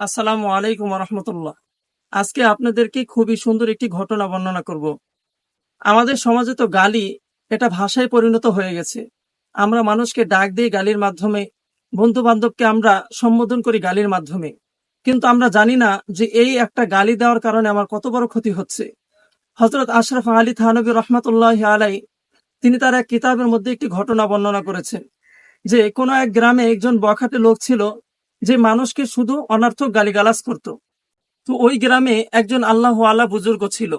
আসসালামু আলাইকুম রহমতুল্লাহ। আজকে আপনাদেরকে খুবই সুন্দর একটি ঘটনা বর্ণনা করব। আমাদের সমাজে তো গালি এটা ভাষায় পরিণত হয়ে গেছে। আমরা মানুষকে ডাক দিই গালির মাধ্যমে, বন্ধু বান্ধবকে আমরা সম্বোধন করি গালির মাধ্যমে, কিন্তু আমরা জানি না যে এই একটা গালি দেওয়ার কারণে আমার কত বড় ক্ষতি হচ্ছে। হযরত আশরাফ আলী থানভী রহমাতুল্লাহ আলাই তিনি তার এক কিতাবের মধ্যে একটি ঘটনা বর্ণনা করেছেন যে কোনো এক গ্রামে একজন বখাটে লোক ছিল, যে মানুষকে শুধু অনর্থক গালিগালাজ করত। তো ওই গ্রামে একজন আল্লাহওয়ালা বুজুর্গ ছিল।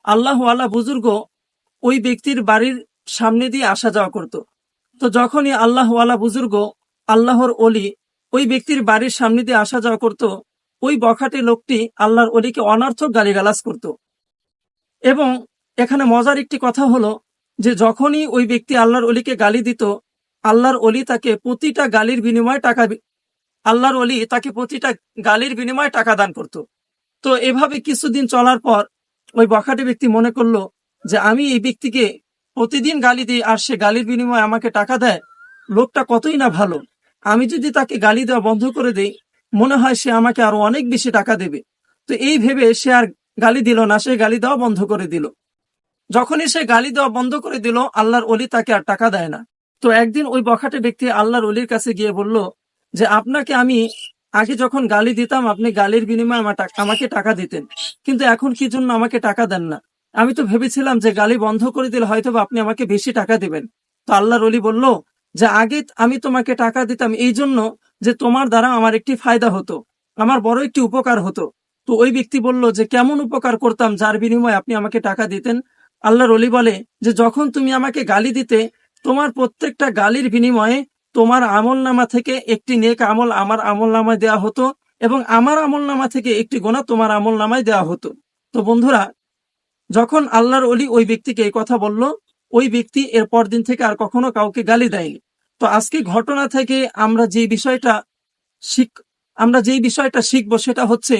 আল্লাহওয়ালা বুজুর্গ ওই ব্যক্তির বাড়ির সামনে দিয়ে আসা যাওয়া করত। তো যখনই আল্লাহওয়ালা বুজুর্গ, আল্লাহর অলি, ওই ব্যক্তির বাড়ির সামনে দিয়ে আসা যাওয়া করত, ওই বখাটে লোকটি আল্লাহর অলিকে অনর্থক গালিগালাজ করত। এবং এখানে মজার একটি কথা হলো যে যখনই ওই ব্যক্তি আল্লাহর অলিকে গালি দিত, আল্লাহর অলি তাকে প্রতিটা গালির বিনিময়ে টাকা দান করত। তো এভাবে কিছুদিন চলার পর ওই বখাটে ব্যক্তি মনে করলো যে আমি এই ব্যক্তিকে প্রতিদিন গালি দিই আর সে গালির বিনিময়ে আমাকে টাকা দেয়, লোকটা কতই না ভালো। আমি যদি তাকে গালি দেওয়া বন্ধ করে দেই, মনে হয় সে আমাকে আরো অনেক বেশি টাকা দেবে। তো এই ভেবে সে আর গালি দিল না, সে গালি দেওয়া বন্ধ করে দিল। যখনই সে গালি দেওয়া বন্ধ করে দিল, আল্লাহর অলি তাকে আর টাকা দেয় না। তো একদিন ওই বখাটে ব্যক্তি আল্লাহর অলির কাছে গিয়ে বলল যে আপনাকে আমি আগে যখন গালি দিতাম আপনি গালির বিনিময়ে আমাকে টাকা দিতেন, কিন্তু এখন কি জন্য আমাকে টাকা দেন না? আমি তো ভেবেছিলাম যে গালি বন্ধ করে দিলে হয়তো আপনি আমাকে বেশি টাকা দিবেন। তো আল্লাহর অলি বলল যে আগে আমি তোমাকে টাকা দিতাম এই জন্য যে তোমার দ্বারা আমার একটি ফায়দা হতো, আমার বড় একটি উপকার হতো। তো ওই ব্যক্তি বলল যে কেমন উপকার করতাম যার বিনিময়ে আপনি আমাকে টাকা দিতেন? আল্লাহর অলি বলে যে যখন তুমি আমাকে গালি দিতে, তোমার প্রত্যেকটা গালির বিনিময়ে তোমার আমলনামা থেকে একটি নেক আমল আমার আমলনামায় দেওয়া হতো, এবং আমার আমলনামা থেকে একটি গুনাহ তোমার আমলনামায় দেওয়া হতো। তো বন্ধুরা, যখন আল্লাহর অলি ওই ব্যক্তিকে এই কথা বলল, ওই ব্যক্তি এর পরদিন থেকে আর কখনো কাউকে গালি দেয়নি। তো আজকে ঘটনা থেকে শিখ আমরা যেই বিষয়টা শিখবো সেটা হচ্ছে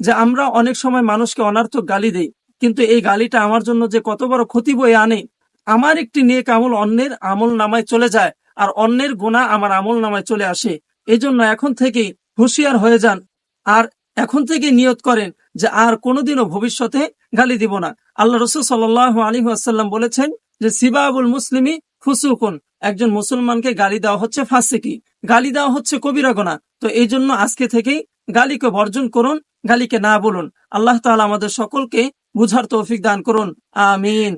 যে আমরা অনেক সময় মানুষকে অনর্থক গালি দেই, কিন্তু এই গালিটা আমার জন্য যে কত বড় ক্ষতি বয়ে আনে। আমার একটি নেক আমল অন্যের আমল নামায় চলে যায়, আর অন্যের গুনাহ আমার আমল নামায় চলে আসে। এই জন্য এখন থেকে হুঁশিয়ার হয়ে যান, আর এখন থেকে নিয়ত করেন যে আর কোনোদিনও ভবিষ্যতে গালি দিব না। আল্লাহ রাসূল সাল্লাল্লাহু আলাইহি ওয়াসাল্লাম বলেছেন যে সিবাবুল মুসলিমি ফুসুকুন, একজন মুসলমানকে গালি দেওয়া হচ্ছে ফাসিকি, গালি দেওয়া হচ্ছে কবিরা গুনাহ। তো এই জন্য আজকে থেকেই গালিকে বর্জন করুন, গালিকে না বলুন। আল্লাহ তাআলা আমাদের সকলকে বুঝার তৌফিক দান করুন। আমিন।